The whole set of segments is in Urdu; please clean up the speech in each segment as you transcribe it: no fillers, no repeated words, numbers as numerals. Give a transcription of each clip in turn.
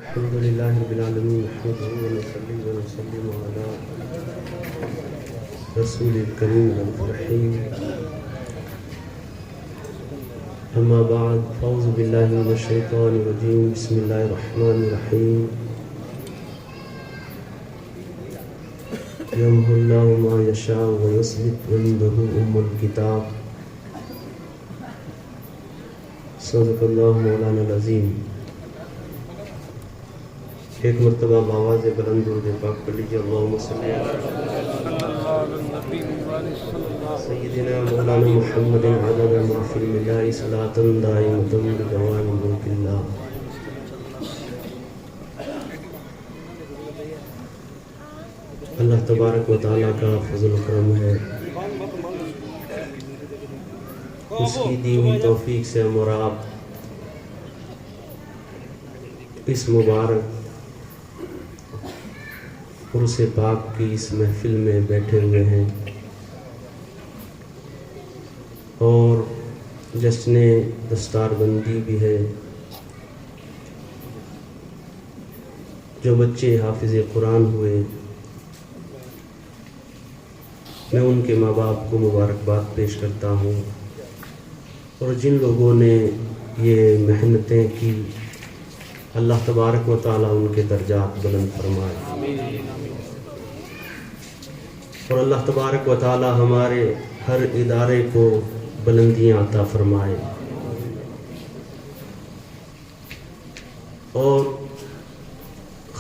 الحمد لله رب العالمين نحمده ونصلي ونسلم على رسول الكريم الرحيم أما بعد فأعوذ بالله من الشيطان الرجيم بسم الله الرحمن الرحيم يمحو الله ما يشاء ويثبت وعنده أم الكتاب صدق اللہ مولانا العظیم۔ ایک مرتبہ بآواز بلند درود پاک پڑھ لیجیے۔ اللہم صلی علی سیدنا مولانا محمد عدد ما فی الملاء صلاۃ دائمۃ بدوام ملک اللہ۔ اللہ تبارک و تعالیٰ کا فضل و کرم ہے، اس کی دی ہوئی توفیق سے ہم اور آپ اس مبارک عرس پاک کی اس محفل میں بیٹھے ہوئے ہیں اور جشن دستار بندی بھی ہے۔ جو بچے حافظ قرآن ہوئے میں ان کے ماں باپ کو مبارکباد پیش کرتا ہوں، اور جن لوگوں نے یہ محنتیں کی اللہ تبارک و تعالیٰ ان کے درجات بلند فرمائے، اور اللہ تبارک و تعالیٰ ہمارے ہر ادارے کو بلندیاں عطا فرمائے۔ اور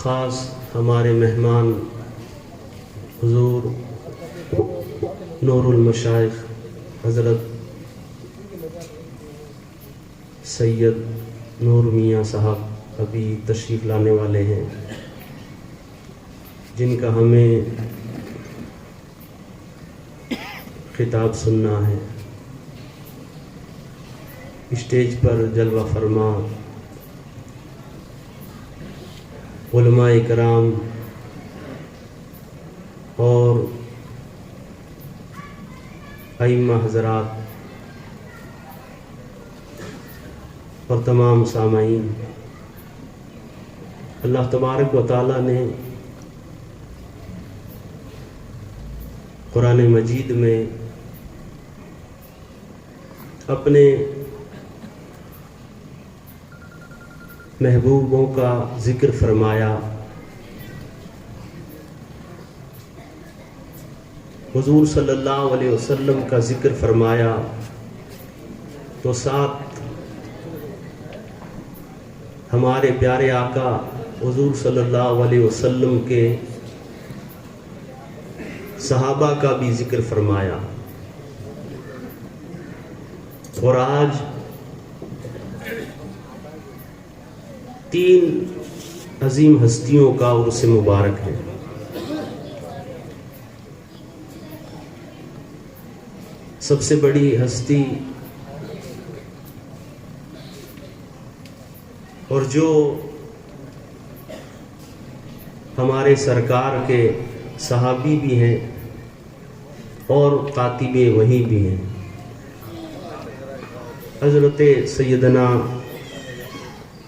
خاص ہمارے مہمان حضور نور المشائخ حضرت سید نور میاں صاحب ابھی تشریف لانے والے ہیں، جن کا ہمیں خطاب سننا ہے۔ اسٹیج پر جلوہ فرما علماء کرام اور ائمہ حضرات اور تمام سامعین، اللہ تبارک و تعالیٰ نے قرآن مجید میں اپنے محبوبوں کا ذکر فرمایا۔ حضور صلی اللہ علیہ وسلم کا ذکر فرمایا تو ساتھ ہمارے پیارے آقا حضور صلی اللہ علیہ وسلم کے صحابہ کا بھی ذکر فرمایا۔ اور آج 3 عظیم ہستیوں کا عرس مبارک ہے۔ سب سے بڑی ہستی اور جو ہمارے سرکار کے صحابی بھی ہیں اور کاتب وحی بھی ہیں، حضرت سیدنا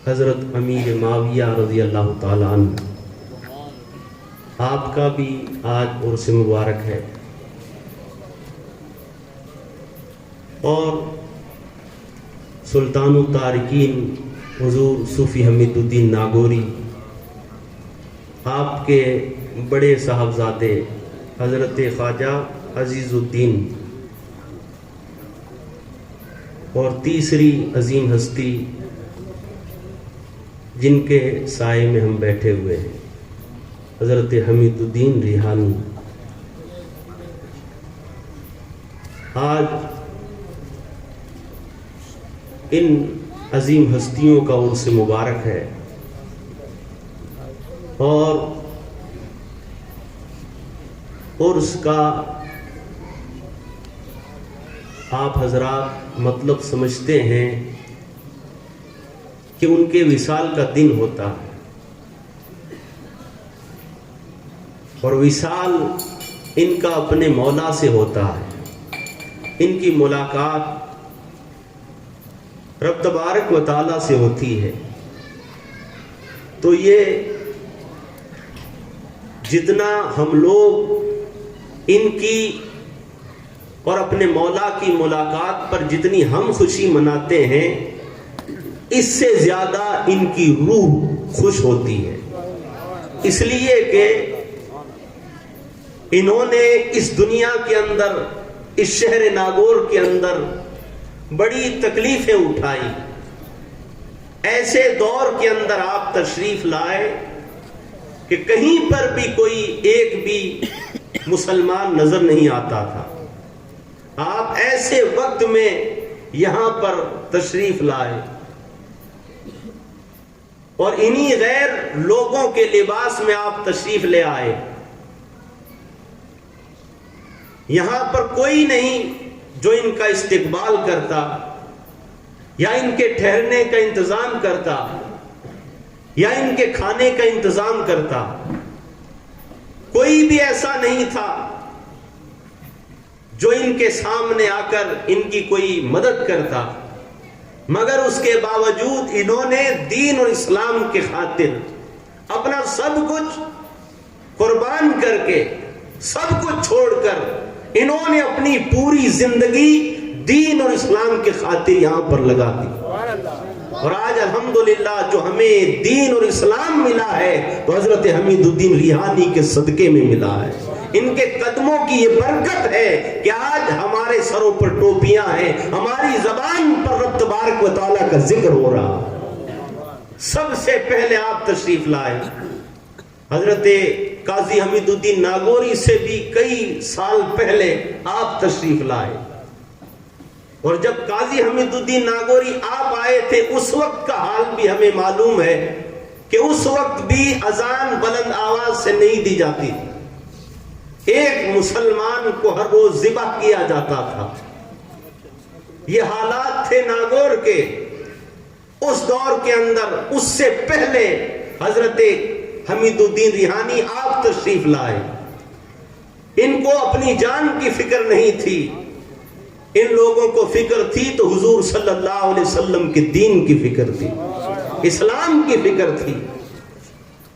حضرت امیر معاویہ رضی اللہ تعالیٰ عنہ، آپ کا بھی آج عرس مبارک ہے۔ اور سلطان التارکین حضور صوفی حمید الدین ناگوری، آپ کے بڑے صاحبزادے حضرت خواجہ عزیز الدین، اور تیسری عظیم ہستی جن کے سائے میں ہم بیٹھے ہوئے ہیں حضرت حمید الدین ریحانی۔ آج ان عظیم ہستیوں کا عرس مبارک ہے، اور عرس کا آپ حضرات مطلب سمجھتے ہیں کہ ان کے وصال کا دن ہوتا ہے، اور وصال ان کا اپنے مولا سے ہوتا ہے۔ ان کی ملاقات رب تبارک و تعالیٰ سے ہوتی ہے، تو یہ جتنا ہم لوگ ان کی اور اپنے مولا کی ملاقات پر جتنی ہم خوشی مناتے ہیں، اس سے زیادہ ان کی روح خوش ہوتی ہے، اس لیے کہ انہوں نے اس دنیا کے اندر، اس شہر ناگور کے اندر بڑی تکلیفیں اٹھائی. ایسے دور کے اندر آپ تشریف لائے کہ کہیں پر بھی کوئی ایک بھی مسلمان نظر نہیں آتا تھا. آپ ایسے وقت میں یہاں پر تشریف لائے اور انہی غیر لوگوں کے لباس میں آپ تشریف لے آئے. یہاں پر کوئی نہیں جو ان کا استقبال کرتا یا ان کے ٹھہرنے کا انتظام کرتا یا ان کے کھانے کا انتظام کرتا. کوئی بھی ایسا نہیں تھا جو ان کے سامنے آ کر ان کی کوئی مدد کرتا، مگر اس کے باوجود انہوں نے دین اور اسلام کے خاطر اپنا سب کچھ قربان کر کے، سب کچھ چھوڑ کر انہوں نے اپنی پوری زندگی دین اور اسلام کے خاطر یہاں پر لگا دی. اور آج الحمدللہ جو ہمیں دین اور اسلام ملا ہے تو حضرت حمید الدین ریحانی کے صدقے میں ملا ہے. ان کے قدموں کی یہ برکت ہے کہ آج ہمارے سروں پر ٹوپیاں ہیں، ہماری زبان پر رب تبارک و تعالیٰ کا ذکر ہو رہا. سب سے پہلے آپ تشریف لائے حضرت قاضی حمید الدین ناگوری سے بھی کئی سال پہلے آپ تشریف لائے. اور جب قاضی حمید الدین ناگوری آپ آئے تھے اس وقت کا حال بھی ہمیں معلوم ہے کہ اس وقت بھی اذان بلند آواز سے نہیں دی جاتی تھی. ایک مسلمان کو ہر روز ذبح کیا جاتا تھا. یہ حالات تھے ناگور کے اس دور کے اندر. اس سے پہلے حضرت حمید الدین ریحانی آپ تشریف لائے. ان کو اپنی جان کی فکر نہیں تھی، ان لوگوں کو فکر تھی تو حضور صلی اللہ علیہ وسلم کے دین کی فکر تھی، اسلام کی فکر تھی.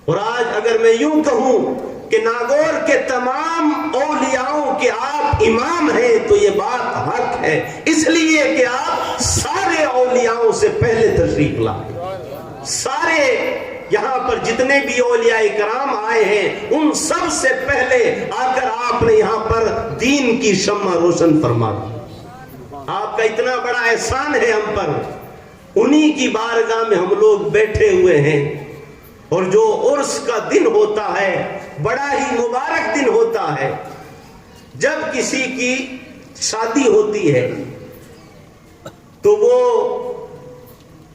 اور آج اگر میں یوں کہوں کہ ناگور کے تمام اولیاؤں کے آپ امام ہیں تو یہ بات حق ہے، اس لیے کہ آپ سارے اولیاؤں سے پہلے تشریف لائے. سارے یہاں پر جتنے بھی اولیاء کرام آئے ہیں ان سب سے پہلے آ کر آپ نے یہاں پر دین کی شمع روشن فرما دی. آپ کا اتنا بڑا احسان ہے ہم پر. انہی کی بارگاہ میں ہم لوگ بیٹھے ہوئے ہیں. اور جو عرس کا دن ہوتا ہے بڑا ہی مبارک دن ہوتا ہے. جب کسی کی شادی ہوتی ہے تو وہ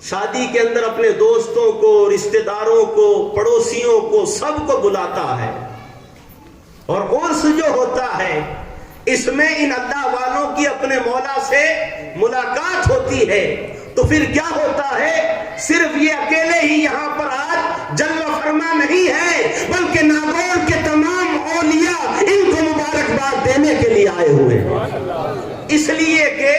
شادی کے اندر اپنے دوستوں کو، رشتہ داروں کو، پڑوسیوں کو، سب کو بلاتا ہے. اور عرس جو ہوتا ہے اس میں ان اللہ والوں کی اپنے مولا سے ملاقات ہوتی ہے. تو پھر کیا ہوتا ہے؟ صرف یہ اکیلے ہی یہاں پر آج جل و فرما نہیں ہے بلکہ ناگور کے تمام اولیاء ان کو مبارکباد دینے کے لیے آئے ہوئے ہیں. اس لیے کہ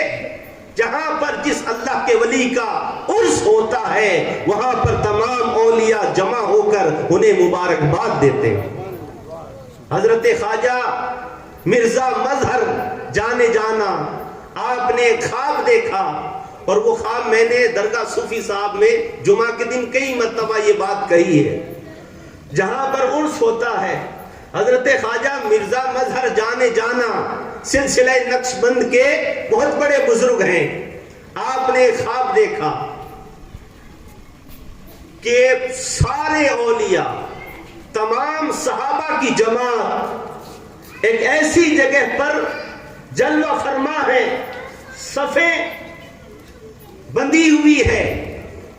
جہاں پر جس اللہ کے ولی کا عرس ہوتا ہے وہاں پر تمام اولیاء جمع ہو کر انہیں مبارکباد دیتے ہیں. حضرت خواجہ مرزا مظہر جانے جانا، آپ نے خواب دیکھا اور وہ خواب میں نے درگاہ صوفی صاحب میں جمعہ کے دن کئی مرتبہ یہ بات کہی ہے. جہاں پر عرس ہوتا ہے حضرت خواجہ مرزا مظہر جانے جانا سلسلہ نقش بند کے بہت بڑے بزرگ ہیں. آپ نے خواب دیکھا کہ سارے اولیاء، تمام صحابہ کی جماعت ایک ایسی جگہ پر جلوہ فرما ہے، صفیں بندی ہوئی ہے.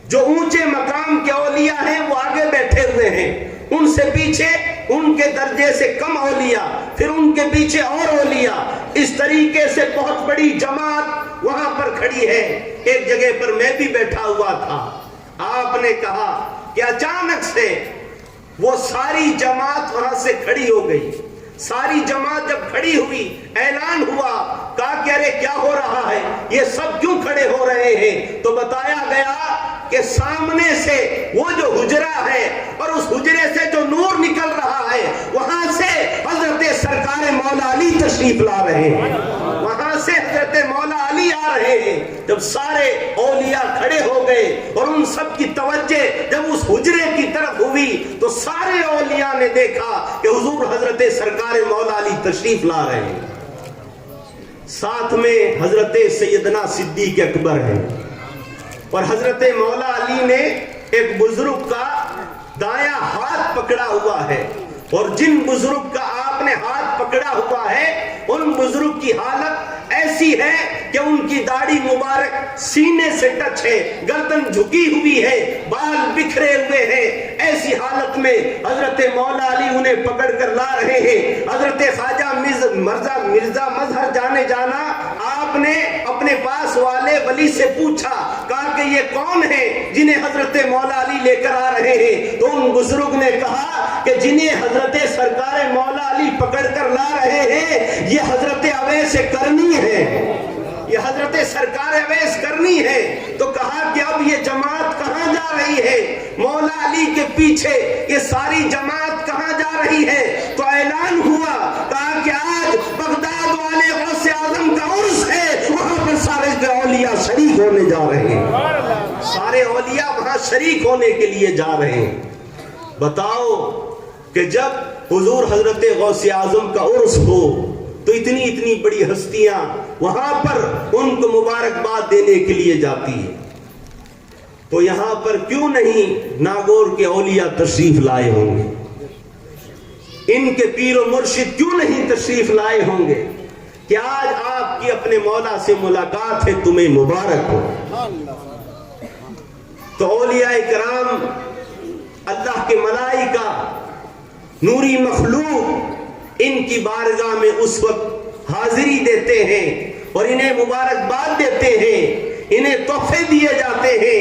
جو اونچے مقام کے اولیاء ہیں وہ آگے بیٹھے ہوئے ہیں، ان سے پیچھے ان کے درجے سے کم اولیاء، پھر ان کے پیچھے اور اولیاء. اس طریقے سے بہت بڑی جماعت وہاں پر کھڑی ہے. ایک جگہ پر میں بھی بیٹھا ہوا تھا. آپ نے کہا کہ اچانک سے وہ ساری جماعت وہاں سے کھڑی ہو گئی. ساری جماعت جب کھڑی ہوئی اعلان ہوا، کہا کہ ارے کیا ہو رہا ہے، یہ سب کیوں کھڑے ہو رہے ہیں؟ تو بتایا گیا کہ سامنے سے وہ جو حجرہ ہے اور اس حجرے سے جو نور نکل رہا ہے وہاں سے حضرت سرکار مولا علی تشریف لا رہے ہیں، وہاں سے حضرت مولا علی آ رہے ہیں۔ جب سارے اولیاء کھڑے ہو گئے اور ان سب کی توجہ جب اس حجرے کی طرف ہوئی تو سارے اولیاء نے دیکھا کہ حضور حضرت سرکار مولا علی تشریف لا رہے ہیں، ساتھ میں حضرت سیدنا صدیق اکبر ہیں، اور حضرت مولا علی نے ایک بزرگ کا دایاں ہاتھ پکڑا ہوا ہے، اور جن بزرگ کا آپ نے ہاتھ پکڑا ہوا ہے ان بزرگ کی حالت ایسی ہے کہ ان کی داڑھی مبارک سینے سے ٹچ ہے، گردن جھکی ہوئی ہے، بال بکھرے ہوئے ہیں۔ ایسی حالت میں حضرت مولا علی انہیں پکڑ کر لا رہے ہیں۔ حضرت خواجہ مرزا مظہر جانے جانا آپ نے اپنے پاس والے ولی سے پوچھا، کہا کہ یہ کون ہے جنہیں حضرت مولا علی لے کر آ رہے ہیں؟ تو ان بزرگ نے کہا کہ جنہیں حضرت سرکار مولا علی پکڑ کر لا رہے ہیں یہ حضرت اویس کرنی ہے، یہ حضرت سرکار اویس کرنی ہے۔ تو کہا کہ اب یہ جماعت کہاں جا رہی ہے؟ مولا علی کے پیچھے یہ ساری جماعت کہاں جا رہی ہے؟ تو اعلان ہوا، کہا کہ آج بغداد والے غوث اعظم کا عرس ہے، وہاں پر سارے اولیاء شریک ہونے جا رہے ہیں، سارے اولیاء وہاں شریک ہونے کے لیے جا رہے ہیں۔ بتاؤ کہ جب حضور حضرت غوث اعظم کا عرس ہو تو اتنی بڑی ہستیاں وہاں پر ان کو مبارکباد دینے کے لیے جاتی ہے، تو یہاں پر کیوں نہیں ناگور کے اولیاء تشریف لائے ہوں گے؟ ان کے پیر و مرشد کیوں نہیں تشریف لائے ہوں گے کہ آج آپ کی اپنے مولا سے ملاقات ہے، تمہیں مبارک ہو۔ تو اولیاء کرام، اللہ کے ملائکہ، نوری مخلوق ان کی بارگاہ میں اس وقت حاضری دیتے ہیں اور انہیں مبارکباد دیتے ہیں، انہیں تحفے دیے جاتے ہیں،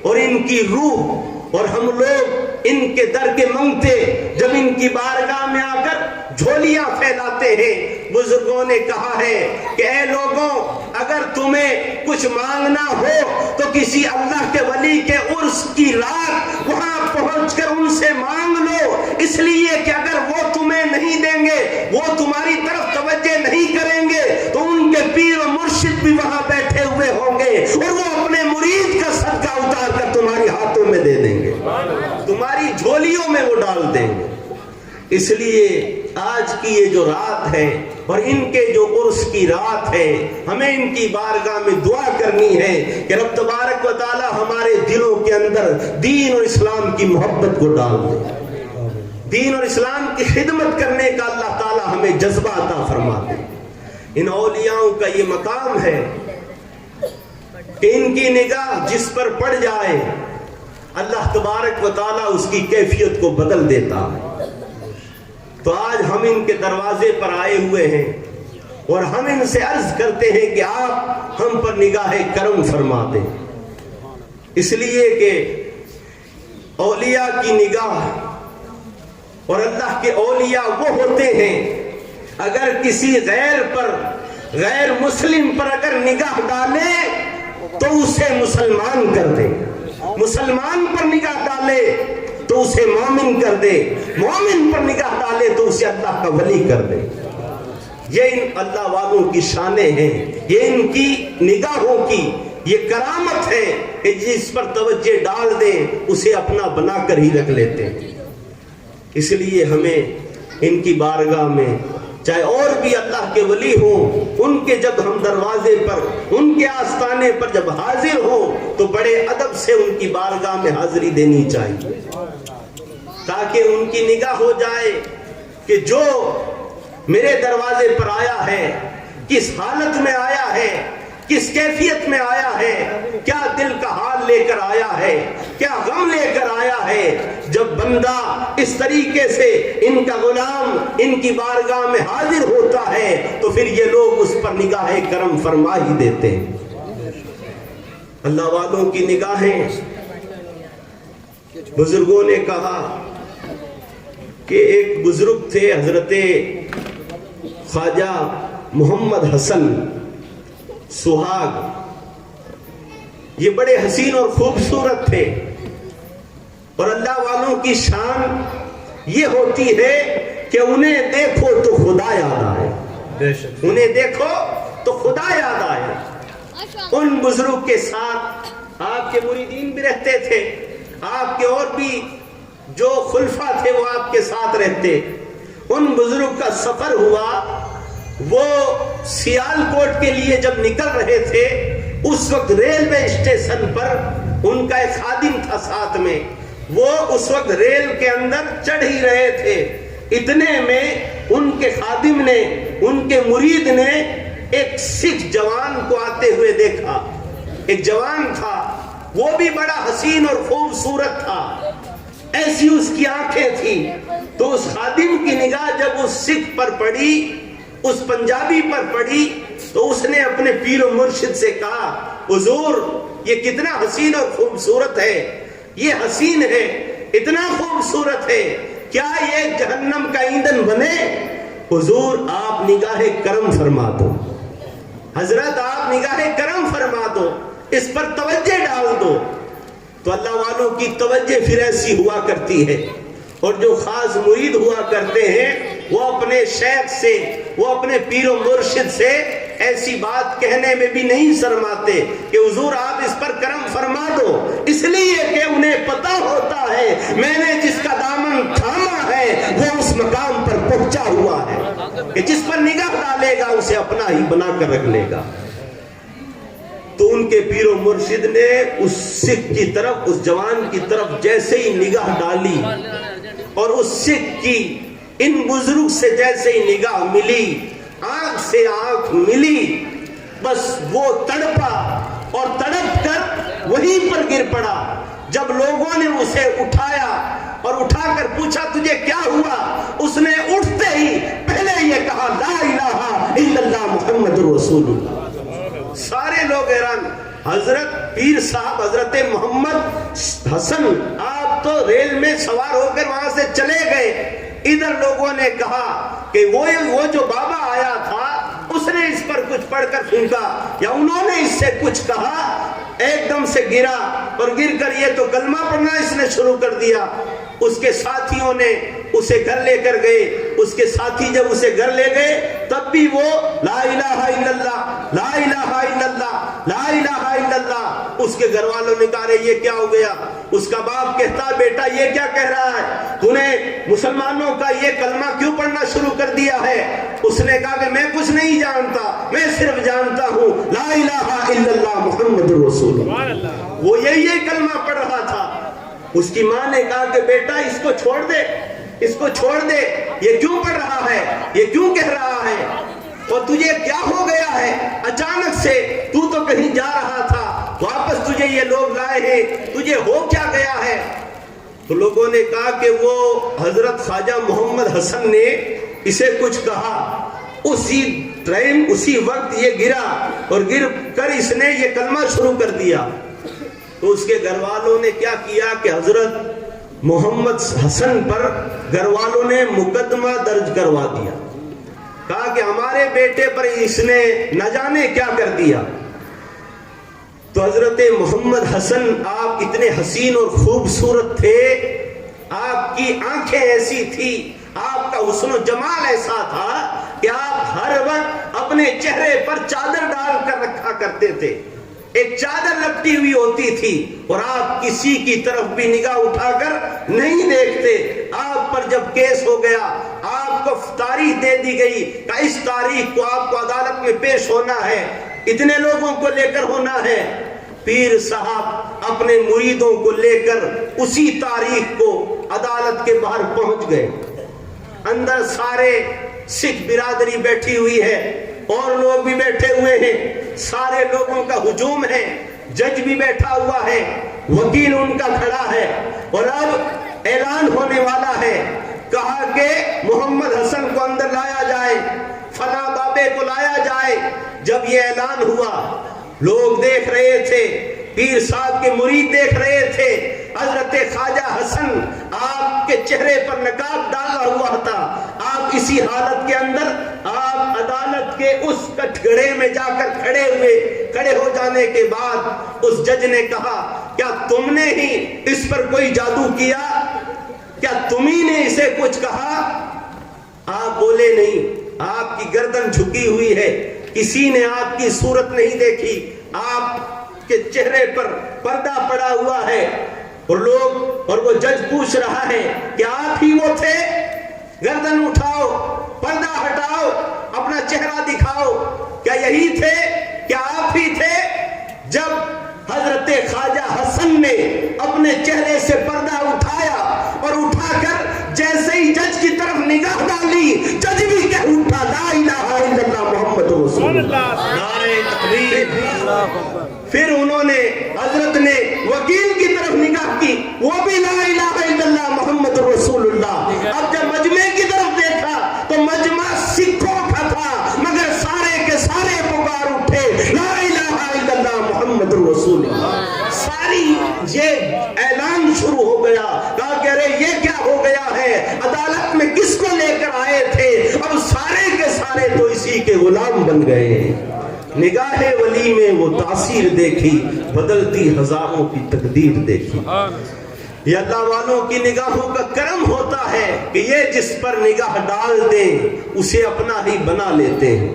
اور ان کی روح اور ہم لوگ ان کے در کے منگتے جب ان کی بارگاہ میں آ کر جھولیاں پھیلاتے ہیں۔ بزرگوں نے کہا ہے کہ اے لوگوں، اگر تمہیں کچھ مانگنا ہو تو کسی اللہ کے ولی کے عرس کی رات وہاں پہنچ کر ان سے مانگ لو، اس لیے کہ اگر وہ تمہیں نہیں دیں گے، وہ تمہاری طرف توجہ نہیں کریں گے تو ان کے پیر و مرشد بھی وہاں بیٹھے ہوئے ہوں گے اور وہ اپنے مرید کا صدقہ اتار کر تمہاری ہاتھوں میں دے دیں گے، تمہاری جھولیوں میں وہ ڈال دیں گے۔ اس لیے آج کی یہ جو رات ہے اور ان کے جو عرس کی رات ہے، ہمیں ان کی بارگاہ میں دعا کرنی ہے کہ رب تبارک و تعالی ہمارے دلوں کے اندر دین اور اسلام کی محبت کو ڈال دے، دین اور اسلام کی خدمت کرنے کا اللہ تعالی ہمیں جذبہ عطا فرما دے۔ ان اولیاء کا یہ مقام ہے کہ ان کی نگاہ جس پر پڑ جائے اللہ تبارک و تعالی اس کی کیفیت کو بدل دیتا ہے۔ تو آج ہم ان کے دروازے پر آئے ہوئے ہیں اور ہم ان سے عرض کرتے ہیں کہ آپ ہم پر نگاہ کرم فرما دیں، اس لیے کہ اولیاء کی نگاہ اور اللہ کے اولیاء وہ ہوتے ہیں اگر کسی غیر پر، غیر مسلم پر اگر نگاہ ڈالے تو اسے مسلمان کر دے، مسلمان پر نگاہ ڈالے تو اسے مومن کر دے، مومن پر نگاہ ڈالے تو اسے اللہ کا ولی کر دے۔ یہ ان اللہ والوں کی شانیں ہیں، یہ ان کی نگاہوں کی یہ کرامت ہے کہ جس پر توجہ ڈال دیں اسے اپنا بنا کر ہی رکھ لیتے ہیں۔ اس لیے ہمیں ان کی بارگاہ میں چاہے اور بھی اللہ کے ولی ہوں، ان کے جب ہم دروازے پر، ان کے آستانے پر جب حاضر ہوں تو بڑے ادب سے ان کی بارگاہ میں حاضری دینی چاہیے، تاکہ ان کی نگاہ ہو جائے کہ جو میرے دروازے پر آیا ہے کس حالت میں آیا ہے، کس کیفیت میں آیا ہے، کیا دل کا حال لے کر آیا ہے، کیا غم لے کر آیا ہے۔ جب بندہ اس طریقے سے ان کا غلام ان کی بارگاہ میں حاضر ہوتا ہے تو پھر یہ لوگ اس پر نگاہ کرم فرما ہی دیتے ہیں۔ اللہ والوں کی نگاہیں، بزرگوں نے کہا کہ ایک بزرگ تھے حضرت خواجہ محمد حسن سہاگ، یہ بڑے حسین اور خوبصورت تھے. اور اللہ والوں کی شان یہ ہوتی ہے کہ انہیں دیکھو تو خدا یاد آئے. انہیں دیکھو تو خدا یاد آئے. ان بزرگ کے ساتھ آپ کے مریدین بھی رہتے تھے, آپ کے اور بھی جو خلفاء تھے وہ آپ کے ساتھ رہتے. ان بزرگ کا سفر ہوا, وہ سیالکوٹ کے لیے جب نکل رہے تھے اس وقت ریلوے اسٹیشن پر ان کا ایک خادم تھا ساتھ میں, وہ اس وقت ریل کے اندر چڑھ ہی رہے تھے. اتنے میں ان کے خادم نے, ان کے مرید نے ایک سکھ جوان کو آتے ہوئے دیکھا. ایک جوان تھا, وہ بھی بڑا حسین اور خوبصورت تھا, ایسی اس کی آنکھیں تھی. تو اس خادم کی نگاہ جب اس سکھ پر پڑی, اس پنجابی پر پڑی, تو اس نے اپنے پیر و مرشد سے کہا, حضور یہ کتنا حسین اور خوبصورت ہے, یہ حسین ہے, اتنا خوبصورت ہے, کیا یہ جہنم کا ایندھن بنے؟ حضور آپ نگاہ کرم فرما دو, حضرت آپ نگاہ کرم فرما دو, اس پر توجہ ڈال دو. تو اللہ والوں کی توجہ پھر ایسی ہوا کرتی ہے. اور جو خاص مرید ہوا کرتے ہیں وہ اپنے شیخ سے, وہ اپنے پیر و مرشد سے ایسی بات کہنے میں بھی نہیں شرماتے کہ حضور آپ اس پر کرم فرما دو, اس لیے کہ انہیں پتا ہوتا ہے میں نے جس کا دامن تھاما ہے وہ اس مقام پر پہنچا ہوا ہے کہ جس پر نگاہ ڈالے گا اسے اپنا ہی بنا کر رکھ لے گا. تو ان کے پیر و مرشد نے اس سکھ کی طرف, اس جوان کی طرف جیسے ہی نگاہ ڈالی اور اس سکھ کی ان بزرگ سے جیسے ہی نگاہ ملی, آنکھ سے آنکھ ملی, بس وہ تڑپا اور تڑپ کر وہیں پر گر پڑا. جب لوگوں نے اسے اٹھایا اور اٹھا کر پوچھا تجھے کیا ہوا, اس نے اٹھتے ہی پہلے یہ کہا لا الہ الا اللہ محمد رسول اللہ. سارے لوگ حیران. حضرت پیر صاحب حضرت محمد حسن آپ تو ریل میں سوار ہو کر وہاں سے چلے گئے. ادھر لوگوں نے کہا کہ وہ جو بابا آیا تھا اس نے اس پر کچھ پڑھ کر پھینکا یا انہوں نے اس سے کچھ کہا. ایک دم سے گرا اور گر کر یہ تو کلمہ پڑھنا اس نے شروع کر دیا. اس کے ساتھیوں نے اسے گھر لے کر گئے. اس کے ساتھی جب اسے گھر لے گئے تب بھی وہ لا الہ الا اللہ, لا الہ الا اللہ, لا الہ الا اللہ. اس کے گھر والوں نے کہا یہ کیا ہو گیا؟ اس کا باپ کہتا بیٹا یہ کیا کہہ رہا ہے, تو نے مسلمانوں کا یہ کلمہ کیوں پڑھنا شروع کر دیا ہے؟ اس نے کہا کہ میں کچھ نہیں جانتا, میں صرف جانتا ہوں لا الہ الا اللہ محمد رسول اللہ. وہ یہی کلمہ پڑھ رہا تھا. اس کی ماں نے کہا کہ بیٹا اس کو چھوڑ دے, اس کو چھوڑ دے, یہ کیوں پڑھ رہا ہے, یہ کیوں کہہ رہا ہے, اور تجھے کیا ہو گیا ہے؟ اچانک سے تو کہیں جا رہا تھا, واپس تجھے یہ لوگ لائے ہیں, تجھے ہو کیا گیا ہے؟ تو لوگوں نے کہا کہ وہ حضرت خواجہ محمد حسن نے اسے کچھ کہا. اسی ٹائم اسی وقت یہ گرا اور گر کر اس نے یہ کلمہ شروع کر دیا. تو اس کے گھر والوں نے کیا کیا کہ حضرت محمد حسن پر گھر والوں نے مقدمہ درج کروا دیا. کہا کہ ہمارے بیٹے پر اس نے نہ جانے کیا کر دیا. تو حضرت محمد حسن آپ اتنے حسین اور خوبصورت تھے, آپ کی آنکھیں ایسی تھی, آپ کا حسن و جمال ایسا تھا کہ آپ ہر وقت اپنے چہرے پر چادر ڈال کر رکھا کرتے تھے. ایک چادر لپٹی ہوئی ہوتی تھی اور آپ کسی کی طرف بھی نگاہ اٹھا کر نہیں دیکھتے. آپ پر جب کیس ہو گیا, آپ کو تاریخ دے دی گئی کہ اس تاریخ کو آپ کو عدالت میں پیش ہونا ہے, اتنے لوگوں کو لے کر ہونا ہے. پیر صاحب اپنے مریدوں کو لے کر اسی تاریخ کو عدالت کے باہر پہنچ گئے. اندر سارے سکھ برادری بیٹھی ہوئی ہے, اور لوگ بھی بیٹھے ہوئے ہیں, سارے لوگوں کا ہجوم ہے, جج بھی بیٹھا ہوا ہے, وکیل ان کا کھڑا ہے, اور اب اعلان ہونے والا ہے. کہا کہ محمد حسن کو اندر لایا جائے, فلاں بابے کو لایا جائے. جب یہ اعلان ہوا لوگ دیکھ رہے تھے, پیر صاحب کے مرید دیکھ رہے تھے حضرت خواجہ حسن آپ کے چہرے پر نقاب ڈالا ہوا تھا. آپ اسی حالت کے اندر آپ عدالت کے اس کٹ گھڑے میں جا کر کھڑے ہو جانے کے بعد اس جج نے کہا کیا تم نے ہی اس پر کوئی جادو کیا؟ کیا تم ہی نے اسے کچھ کہا؟ آپ بولے نہیں. آپ کی گردن جھکی ہوئی ہے, کسی نے آپ کی صورت نہیں دیکھی, آپ کے چہرے پر پردہ پڑا ہوا ہے اور وہ جج پوچھ رہا ہے کہ آپ ہی وہ تھے؟ گردن اٹھاؤ, پردہ ہٹاؤ, اپنا چہرہ دکھاؤ. کیا یہی تھے؟ کیا آپ ہی تھے؟ جب حضرت خواجہ حسن نے اپنے چہرے سے پردہ اٹھایا اور اٹھا کر جیسے ہی جج کی طرف نگاہ ڈالی, جج بھی کہہ اٹھا لا الہ الا اللہ محمد رسول اللہ. نعرہ تکبیر. پھر انہوں نے حضرت نے وکیل کی طرف نگاہ کی, وہ بھی لا الہ الا اللہ محمد رسول اللہ. اب جب مجمع کی طرف دیکھا تو مجمع سکھوں کا تھا, مگر سارے کے سارے پکار اٹھے لا الہ الا اللہ محمد رسول اللہ. ساری یہ اعلان شروع ہو گیا. کہا کہ ارے یہ کیا ہو گیا ہے, عدالت میں کس کو لے کر آئے تھے؟ اب سارے کے سارے تو اسی کے غلام بن گئے. نگاہ ولی میں وہ تاثیر دیکھی, بدلتی ہزاروں کی تقدیر دیکھی. یہ اللہ والوں کی نگاہوں کا کرم ہوتا ہے کہ یہ جس پر نگاہ ڈال دیں اسے اپنا ہی بنا لیتے ہیں.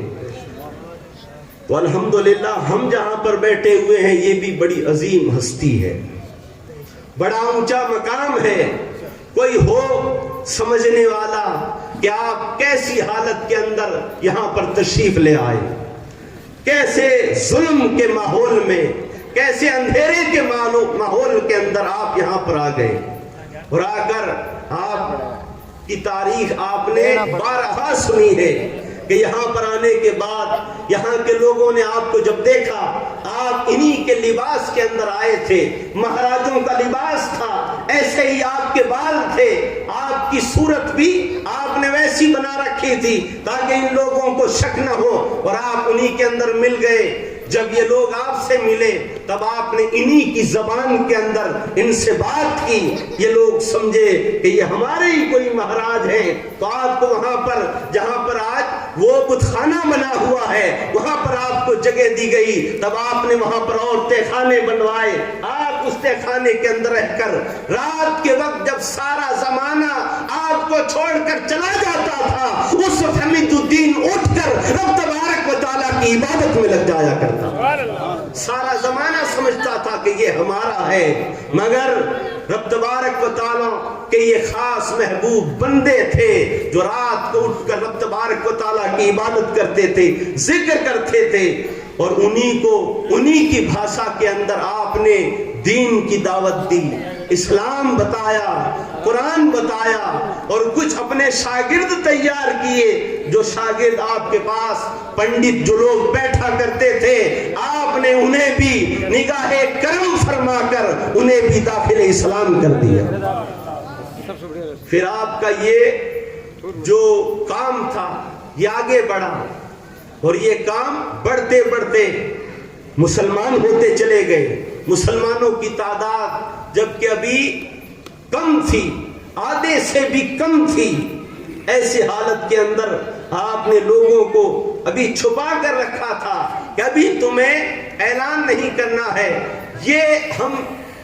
تو الحمدللہ ہم جہاں پر بیٹھے ہوئے ہیں یہ بھی بڑی عظیم ہستی ہے, بڑا اونچا مقام ہے. کوئی ہو سمجھنے والا کہ آپ کیسی حالت کے اندر یہاں پر تشریف لے آئے, کیسے ظلم کے ماحول میں, کیسے اندھیرے کے ماحول کے اندر آپ یہاں پر آ گئے. اور آ کر آپ کی تاریخ آپ نے بارہا سنی ہے کہ یہاں پر آنے کے بعد یہاں کے لوگوں نے آپ کو جب دیکھا, آپ انہی کے لباس کے اندر آئے تھے, مہاراجوں کا لباس تھا, ایسے ہی آپ کے بال تھے, آپ کی صورت بھی آپ نے ویسی بنا رکھی تھی تاکہ ان لوگوں کو شک نہ ہو, اور آپ انہی کے اندر مل گئے. جب یہ لوگ آپ سے ملے تب آپ نے انہی کی زبان کے اندر ان سے بات کی. یہ لوگ سمجھے کہ یہ ہمارے ہی کوئی مہاراج ہیں, تو آپ کو وہاں پر جہاں پر آج وہ بت خانہ بنا ہوا ہے وہاں پر آپ کو جگہ دی گئی. تب آپ نے وہاں پر عورتیں خانے بنوائے. آپ اس خانے کے اندر رہ کر رات کے وقت جب سارا زمانہ آپ کو چھوڑ کر چلا جاتا تھا, اس وقت حمید الدین اٹھ کر رب تبارک و تعالیٰ کی عبادت میں لگ جایا کرتا. سارا زمانہ سمجھتا تھا کہ یہ ہمارا ہے, مگر رب تبارک و تعالیٰ کے یہ خاص محبوب بندے تھے جو رات کو اٹھ کر رب تبارک و تعالیٰ کی عبادت کرتے تھے, ذکر کرتے تھے. اور انہی کی بھاشا کے اندر آپ نے دین کی دعوت دی, اسلام بتایا, قرآن بتایا, اور کچھ اپنے شاگرد تیار کیے. جو شاگرد آپ کے پاس پنڈت جو لوگ بیٹھا کرتے تھے, آپ نے انہیں بھی نگاہ کرم فرما کر انہیں بھی داخل اسلام کر دیا. پھر آپ کا یہ جو کام تھا یہ آگے بڑھا, اور یہ کام بڑھتے بڑھتے مسلمان ہوتے چلے گئے. مسلمانوں کی تعداد جبکہ ابھی کم تھی, آدھے سے بھی کم تھی, ایسی حالت کے اندر آپ نے لوگوں کو ابھی چھپا کر رکھا تھا کہ ابھی تمہیں اعلان نہیں کرنا ہے. یہ ہم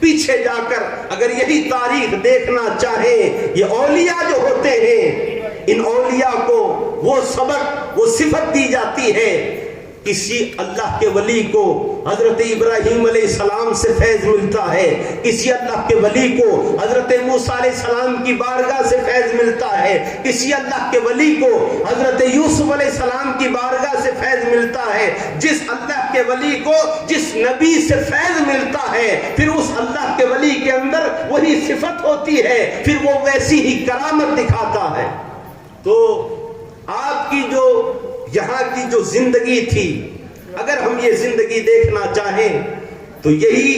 پیچھے جا کر اگر یہی تاریخ دیکھنا چاہیں, یہ اولیاء جو ہوتے ہیں, ان اولیاء کو وہ سبق وہ صفت دی جاتی ہے. کسی اللہ کے ولی کو حضرت ابراہیم علیہ السلام سے فیض ملتا ہے, کسی اللہ کے ولی کو حضرت موسیٰ علیہ السلام کی بارگاہ سے فیض ملتا ہے, کسی اللہ کے ولی کو حضرت یوسف علیہ السلام کی بارگاہ سے فیض ملتا ہے. جس اللہ کے ولی کو جس نبی سے فیض ملتا ہے, پھر اس اللہ کے ولی کے اندر وہی صفت ہوتی ہے, پھر وہ ویسی ہی کرامت دکھاتا ہے. تو آپ کی جو یہاں کی جو زندگی تھی, اگر ہم یہ زندگی دیکھنا چاہیں تو یہی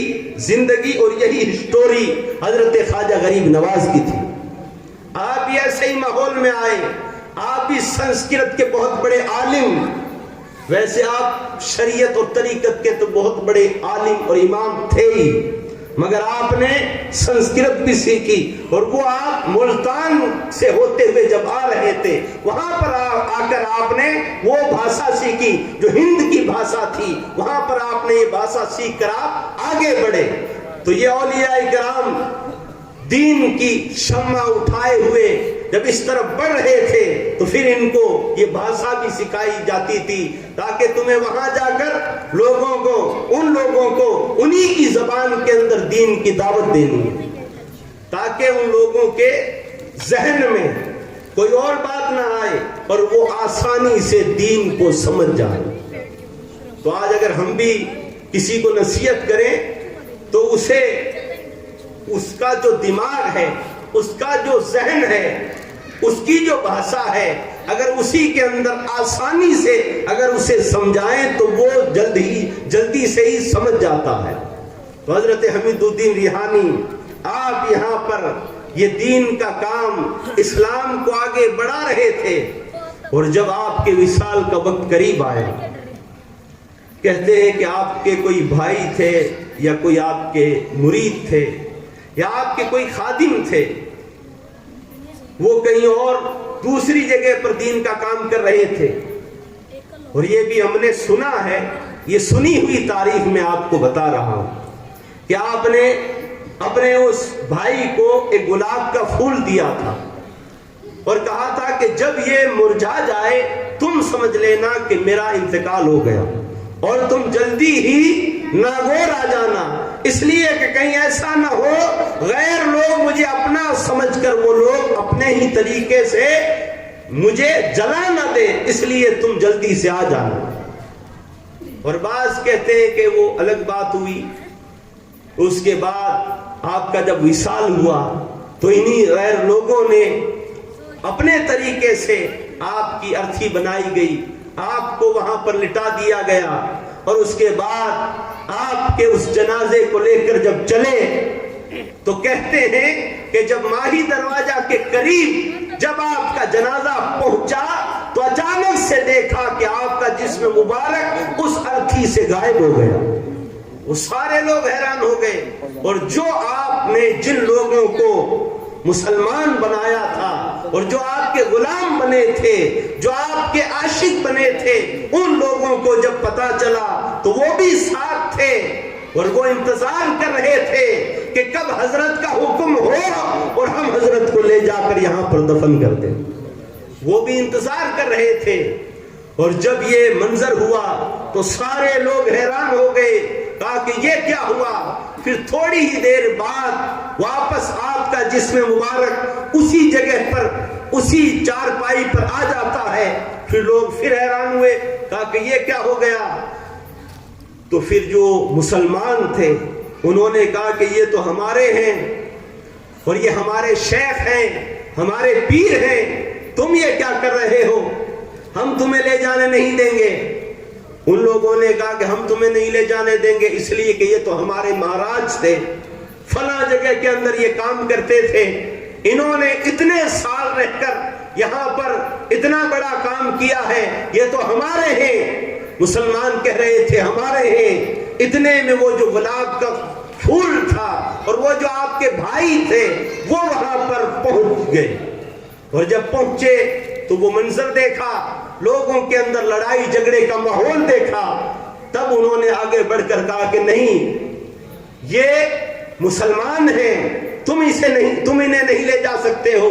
زندگی اور یہی سٹوری حضرت خواجہ غریب نواز کی تھی. آپ بھی ایسے ہی ماحول میں آئے, آپ بھی سنسکرت کے بہت بڑے عالم, ویسے آپ شریعت اور طریقت کے تو بہت بڑے عالم اور امام تھے ہی, مگر آپ نے سنسکرت بھی سیکھی، اور وہ آپ ملتان سے ہوتے ہوئے جب آ رہے تھے وہاں پر آ کر آپ نے وہ بھاشا سیکھی جو ہند کی بھاشا تھی، وہاں پر آپ نے یہ بھاشا سیکھ کر آپ آگے بڑھے۔ تو یہ اولیاء کرام دین کی شمع اٹھائے ہوئے جب اس طرف بڑھ رہے تھے تو پھر ان کو یہ بھاشا بھی سکھائی جاتی تھی تاکہ تمہیں وہاں جا کر لوگوں کو، ان لوگوں کو انہی کی زبان کے اندر دین کی دعوت دینی ہے، تاکہ ان لوگوں کے ذہن میں کوئی اور بات نہ آئے اور وہ آسانی سے دین کو سمجھ جائے۔ تو آج اگر ہم بھی کسی کو نصیحت کریں تو اسے اس کا جو دماغ ہے، اس کا جو ذہن ہے، اس کی جو بھاشا ہے، اگر اسی کے اندر آسانی سے اگر اسے سمجھائیں تو وہ جلدی سے ہی سمجھ جاتا ہے۔ تو حضرت حمید الدین ریحانی آپ یہاں پر یہ دین کا کام، اسلام کو آگے بڑھا رہے تھے، اور جب آپ کے وصال کا وقت قریب آیا، کہتے ہیں کہ آپ کے کوئی بھائی تھے یا کوئی آپ کے مرید تھے یا آپ کے کوئی خادم تھے، وہ کہیں اور دوسری جگہ پر دین کا کام کر رہے تھے، اور یہ بھی ہم نے سنا ہے، یہ سنی ہوئی تاریخ میں آپ کو بتا رہا ہوں کہ آپ نے اپنے اس بھائی کو ایک گلاب کا پھول دیا تھا اور کہا تھا کہ جب یہ مرجھا جائے تم سمجھ لینا کہ میرا انتقال ہو گیا، اور تم جلدی ہی ناگور آ جانا، اس لیے کہ کہیں ایسا نہ ہو غیر لوگ مجھے اپنا سمجھ کر وہ لوگ اپنے ہی طریقے سے مجھے جلا نہ دے، اس لیے تم جلدی سے آ جانا۔ اور بعض کہتے ہیں کہ وہ الگ بات ہوئی، اس کے بعد آپ کا جب وصال ہوا تو انہی غیر لوگوں نے اپنے طریقے سے آپ کی ارتھی بنائی گئی، آپ کو وہاں پر لٹا دیا گیا، اور اس کے بعد آپ کے اس جنازے کو لے کر جب چلے تو کہتے ہیں کہ جب ماہی دروازہ کے قریب جب آپ کا جنازہ پہنچا تو اچانک سے دیکھا کہ آپ کا جسم مبارک اس ارتھی سے غائب ہو گیا۔ وہ سارے لوگ حیران ہو گئے، اور جو آپ نے جن لوگوں کو مسلمان بنایا تھا اور جو آپ کے غلام بنے تھے، جو آپ کے عاشق بنے تھے، ان لوگوں کو جب پتا چلا تو وہ بھی ساتھ تھے، اور وہ انتظار کر رہے تھے کہ کب حضرت کا حکم ہو اور ہم حضرت کو لے جا کر یہاں پر دفن کر دیں۔ وہ بھی انتظار کر رہے تھے، اور جب یہ منظر ہوا تو سارے لوگ حیران ہو گئے، کہا کہ یہ کیا ہوا؟ پھر تھوڑی ہی دیر بعد واپس آپ کا جسم مبارک اسی جگہ پر، اسی چارپائی پر آ جاتا ہے۔ پھر لوگ پھر حیران ہوئے، کہا کہ یہ کیا ہو گیا؟ تو پھر جو مسلمان تھے انہوں نے کہا کہ یہ تو ہمارے ہیں اور یہ ہمارے شیخ ہیں، ہمارے پیر ہیں، تم یہ کیا کر رہے ہو؟ ہم تمہیں لے جانے نہیں دیں گے۔ ان لوگوں نے کہا کہ ہم تمہیں نہیں لے جانے دیں گے اس لیے کہ یہ تو ہمارے مہاراج تھے، فلاں جگہ کے اندر یہ کام کرتے تھے، انہوں نے اتنے سال رہ کر یہاں پر اتنا بڑا کام کیا ہے، یہ تو ہمارے ہیں۔ مسلمان کہہ رہے تھے ہمارے ہیں۔ اتنے میں وہ جو گلاب کا پھول تھا اور وہ جو آپ کے بھائی تھے وہ وہاں پر پہنچ گئے، اور جب پہنچے تو وہ منظر دیکھا، لوگوں کے اندر لڑائی جھگڑے کا ماحول دیکھا، تب انہوں نے آگے بڑھ کر کہا کہ نہیں، یہ مسلمان ہیں، تم انہیں نہیں لے جا سکتے ہو،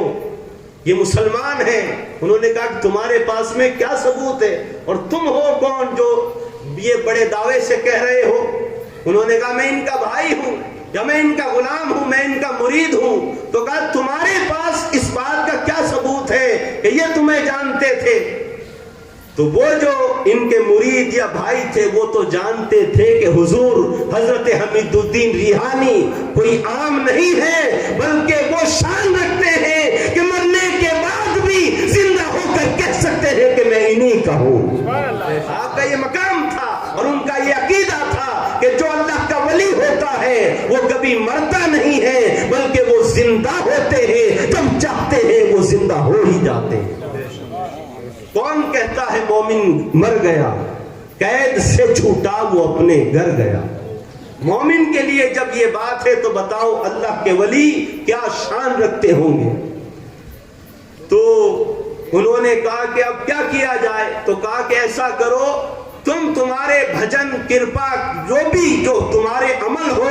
یہ مسلمان ہیں۔ انہوں نے کہا کہ تمہارے پاس میں کیا ثبوت ہے اور تم ہو کون جو یہ بڑے دعوے سے کہہ رہے ہو؟ انہوں نے کہا میں ان کا بھائی ہوں یا میں ان کا غلام ہوں، میں ان کا مرید ہوں۔ تو کہا تمہارے پاس اس بات کا کیا ثبوت ہے کہ یہ تمہیں جانتے تھے؟ تو وہ جو ان کے مرید یا بھائی تھے وہ تو جانتے تھے کہ حضور حضرت حمید الدین ریحانی کوئی عام نہیں ہے، بلکہ وہ شان رکھتے ہیں کہ مرنے کے بعد بھی زندہ ہو کر کہہ سکتے ہیں کہ میں انہی کا ہوں۔ آپ کا یہ مقام تھا اور ان کا یہ عقیدہ تھا کہ جو اللہ کا ولی ہوتا ہے وہ کبھی مرتا نہیں ہے بلکہ وہ زندہ ہوتے ہیں، جب چاہتے ہیں وہ زندہ ہو ہی جاتے ہیں۔ کون کہتا ہے مومن مر گیا؟ قید سے چھوٹا وہ اپنے گھر گیا۔ مومن کے لیے جب یہ بات ہے تو بتاؤ اللہ کے ولی کیا شان رکھتے ہوں گے. تو انہوں نے کہا کہ اب کیا کیا جائے؟ تو کہا کہ ایسا کرو، تمہارے بھجن کرپا جو تمہارے عمل ہو،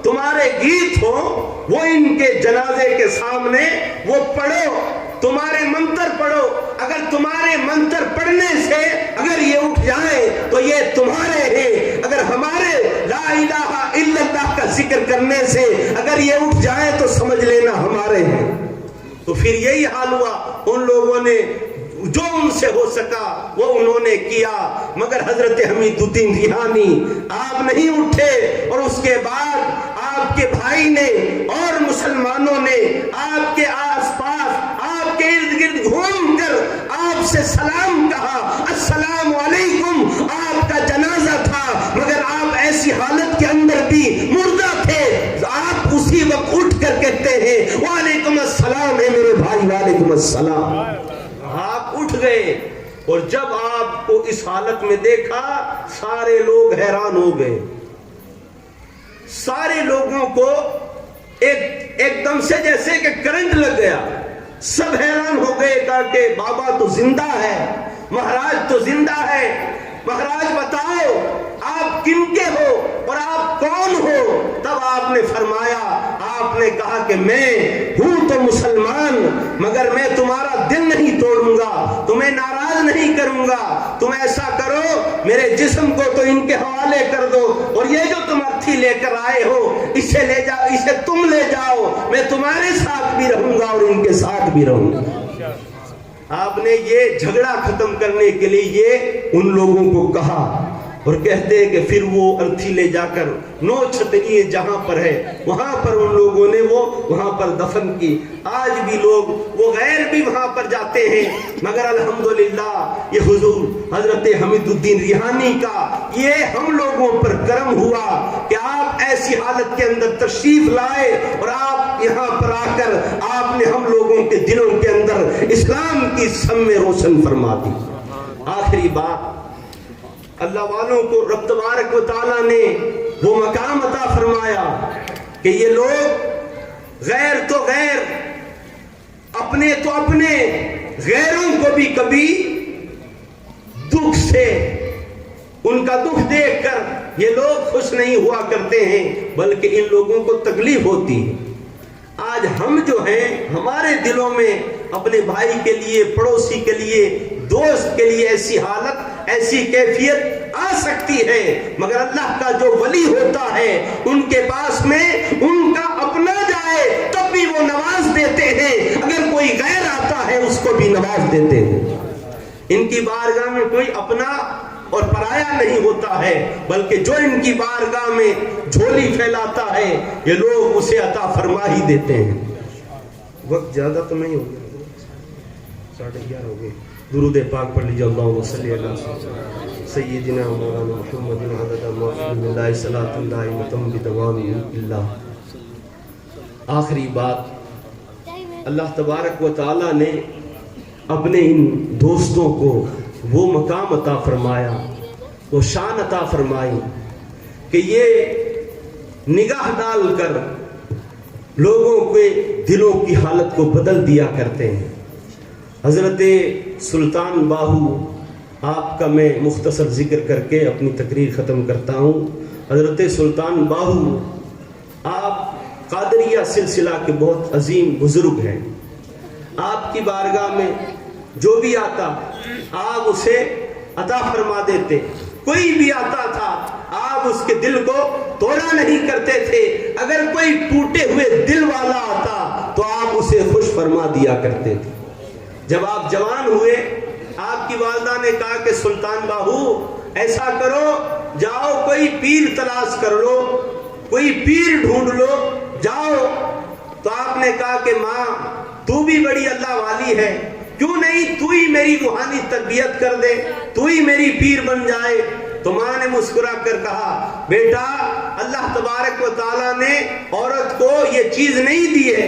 تمہارے گیت ہو، وہ ان کے جنازے کے سامنے وہ پڑھو، تمہارے منتر پڑھو. اگر تمہارے منتر پڑھنے سے اگر یہ اٹھ جائیں تو یہ تمہارے ہیں، اگر ہمارے لا الہ الا اللہ کا ذکر کرنے سے اگر یہ اٹھ جائیں تو سمجھ لینا ہمارے ہیں. تو پھر یہی حال ہوا، ان لوگوں نے جو ان سے ہو سکا وہ انہوں نے کیا، مگر حضرت حمید الدین ریحانی آپ نہیں اٹھے. اور اس کے بعد آپ کے بھائی نے اور مسلمانوں نے آپ کے آس پاس آپ کے ارد گرد گھوم کر آپ سے سلام کہا، السلام علیکم. آپ کا جنازہ تھا مگر آپ ایسی حالت کے اندر بھی مردہ تھے، آپ اسی وقت اٹھ کر کہتے ہیں وعلیکم السلام ہے میرے بھائی، وعلیکم السلام. آپ اٹھ گئے اور جب آپ کو اس حالت میں دیکھا سارے لوگ حیران ہو گئے. سارے لوگوں کو ایک دم سے جیسے کہ کرنٹ لگ گیا، سب حیران ہو گئے. کہا کہ بابا تو زندہ ہے، مہاراج تو زندہ ہے، مہاراج بتاؤ آپ کن کے ہو اور آپ کون ہو؟ تب آپ نے فرمایا، آپ نے کہا کہ میں ہوں تو مسلمان مگر میں تمہارا دل نہیں توڑوں گا، تمہیں ناراض نہیں کروں گا. تم ایسا کرو میرے جسم کو تو ان کے حوالے کر دو، اور یہ جو تم ارتھی لے کر آئے ہو اسے لے جاؤ، اسے تم لے جاؤ، میں تمہارے ساتھ بھی رہوں گا اور ان کے ساتھ بھی رہوں گا. آپ نے یہ جھگڑا ختم کرنے کے لیے یہ ان لوگوں کو کہا، اور کہتے ہیں کہ پھر وہ ارتھی لے جا کر نو چھتنی جہاں پر ہے وہاں پر ان لوگوں نے وہ وہاں پر دفن کی. آج بھی لوگ وہ غیر بھی وہاں پر جاتے ہیں، مگر الحمدللہ یہ حضور حضرت حمید الدین ریحانی کا یہ ہم لوگوں پر کرم ہوا کہ آپ ایسی حالت کے اندر تشریف لائے اور آپ یہاں پر آ کر آپ نے ہم لوگوں کے دلوں کے اندر اسلام کی شمع روشن فرما دی. آخری بات، اللہ والوں کو رب تبارک و تعالیٰ نے وہ مقام عطا فرمایا کہ یہ لوگ غیر تو غیر، اپنے تو اپنے، غیروں کو بھی کبھی دکھ سے ان کا دکھ دیکھ کر یہ لوگ خوش نہیں ہوا کرتے ہیں، بلکہ ان لوگوں کو تکلیف ہوتی ہے. آج ہم جو ہیں ہمارے دلوں میں اپنے بھائی کے لیے، پڑوسی کے لیے، دوست کے لیے ایسی حالت، ایسی کیفیت آ سکتی ہے، مگر اللہ کا جو ولی ہوتا ہے ان کے پاس میں ان کا اپنا جائے تب بھی وہ نواز دیتے ہیں، اگر کوئی غیر آتا ہے اس کو بھی نواز دیتے ہیں. ان کی بارگاہ میں کوئی اپنا اور پرایا نہیں ہوتا ہے، بلکہ جو ان کی بارگاہ میں جھولی پھیلاتا ہے یہ لوگ اسے عطا فرما ہی دیتے ہیں. وقت زیادہ تو نہیں ہو گیا، 11:30 ہو گئے. درود پاک پڑھ لیجیے. اللہم صلی علی سیدنا مولانا محمد عدد ما فی اللہ صلاۃ دائمۃ بدوام ملک اللہ. آخری بات، اللہ تبارک و تعالی نے اپنے ان دوستوں کو وہ مقام عطا فرمایا، وہ شان عطا فرمائی کہ یہ نگاہ ڈال کر لوگوں کے دلوں کی حالت کو بدل دیا کرتے ہیں. حضرت سلطان باہو، آپ کا میں مختصر ذکر کر کے اپنی تقریر ختم کرتا ہوں. حضرت سلطان باہو آپ قادریہ سلسلہ کے بہت عظیم بزرگ ہیں. آپ کی بارگاہ میں جو بھی آتا آپ اسے عطا فرما دیتے. کوئی بھی آتا تھا آپ اس کے دل کو توڑا نہیں کرتے تھے. اگر کوئی ٹوٹے ہوئے دل والا آتا تو آپ اسے خوش فرما دیا کرتے تھے. جب آپ جوان ہوئے آپ کی والدہ نے کہا کہ سلطان باہو ایسا کرو، جاؤ کوئی پیر تلاش کر لو، کوئی پیر ڈھونڈ لو، جاؤ. تو آپ نے کہا کہ ماں تو بھی بڑی اللہ والی ہے، کیوں نہیں تو ہی میری روحانی تربیت کر دے، تو ہی میری پیر بن جائے. تو ماں نے مسکرا کر کہا بیٹا اللہ تبارک و تعالیٰ نے عورت کو یہ چیز نہیں دی ہے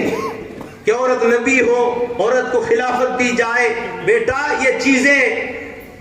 کہ عورت نبی ہو، عورت کو خلافت دی جائے. بیٹا یہ چیزیں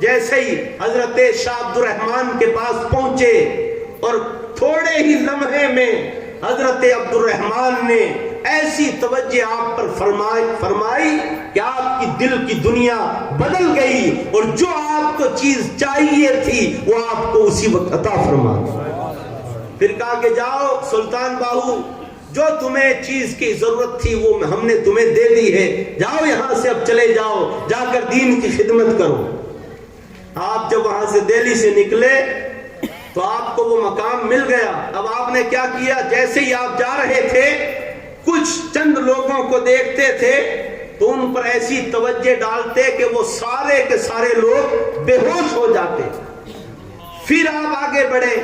جیسے ہی حضرت شاہ عبد الرحمن کے پاس پہنچے اور تھوڑے ہی لمحے میں حضرت عبد الرحمن نے ایسی توجہ آپ پر فرمائی کہ آپ کی دل کی دنیا بدل گئی اور جو آپ کو چیز چاہیے تھی وہ آپ کو اسی وقت عطا فرما دی۔ پھر کہا کہ جاؤ سلطان باہو، جو تمہیں چیز کی ضرورت تھی وہ ہم نے تمہیں دے دی ہے، جاؤ یہاں سے، اب چلے جاؤ، جا کر دین کی خدمت کرو۔ آپ جب وہاں سے دہلی سے نکلے تو آپ کو وہ مقام مل گیا۔ اب آپ نے کیا کیا، جیسے ہی آپ جا رہے تھے کچھ چند لوگوں کو دیکھتے تھے تو ان پر ایسی توجہ ڈالتے کہ وہ سارے کے سارے لوگ بے ہوش ہو جاتے۔ پھر آپ آگے بڑھے،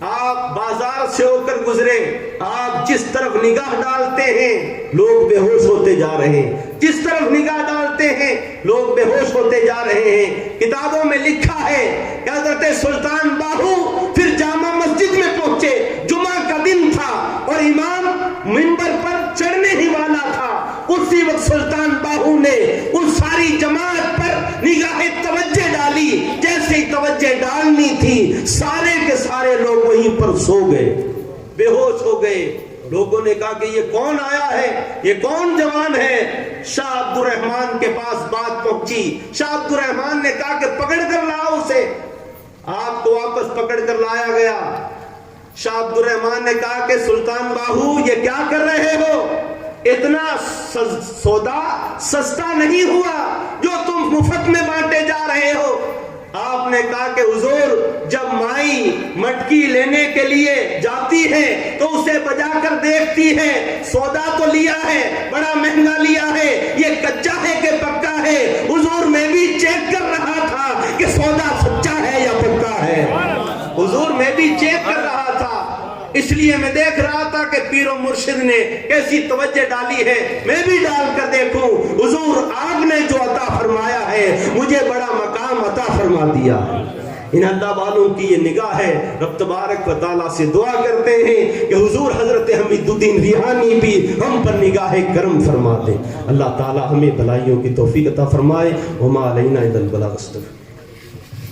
آپ بازار سے ہو کر گزرے، آپ جس طرف نگاہ ڈالتے ہیں لوگ بے ہوش ہوتے جا رہے ہیں، جس طرف نگاہ ڈالتے ہیں لوگ بے ہوش ہوتے جا رہے ہیں۔ کتابوں میں لکھا ہے کہ حضرت سلطان باہو پھر جامع مسجد میں پہنچے، جمعہ کا دن تھا اور امام منبر پر چڑھنے ہی والا تھا۔ اسی وقت سلطان باہو نے ان ساری جماعت پر نگاہ توجہ ڈالی، جیسے ہی توجہ ڈالنی تھی سارے کے سارے لوگ وہیں پر سو گئے، بے ہوش ہو گئے۔ لوگوں نے کہا کہ یہ کون آیا ہے، یہ کون جوان ہے؟ شاہ عبد الرحمن کے پاس بات پہنچی۔ شاہ عبد الرحمن نے کہا کہ پکڑ کر لاؤ اسے۔ آپ کو واپس پکڑ کر لایا گیا۔ شاہ عبد الرحمن نے کہا کہ سلطان باہو یہ کیا کر رہے ہو؟ اتنا سودا سستا نہیں ہوا جو تم مفت میں بانٹے جا رہے ہو۔ آپ نے کہا کہ حضور جب مائی مٹکی لینے کے لیے جاتی ہے تو اسے بجا کر دیکھتی ہے، سودا تو لیا ہے، بڑا مہنگا لیا ہے، یہ کچا ہے کہ پکا ہے؟ حضور میں بھی چیک کر رہا تھا کہ سودا سچا ہے یا پکا ہے، حضور میں بھی چیک کر رہا تھا، اس لیے میں دیکھ رہا تھا کہ پیر و مرشد نے کیسی توجہ ڈالی ہے، میں بھی ڈال کر دیکھوں۔ حضور آپ نے جو عطا فرمایا ہے مجھے بڑا مقام عطا فرما دیا ہے۔ ان اللہ والوں کی یہ نگاہ ہے۔ رب تبارک و تعالیٰ سے دعا کرتے ہیں کہ حضور حضرت حمید الدین ریحانی بھی ہم پر نگاہ کرم فرما دے۔ اللہ تعالیٰ ہمیں بھلائیوں کی توفیق عطا فرمائے۔ وما علینا الا البلاغ۔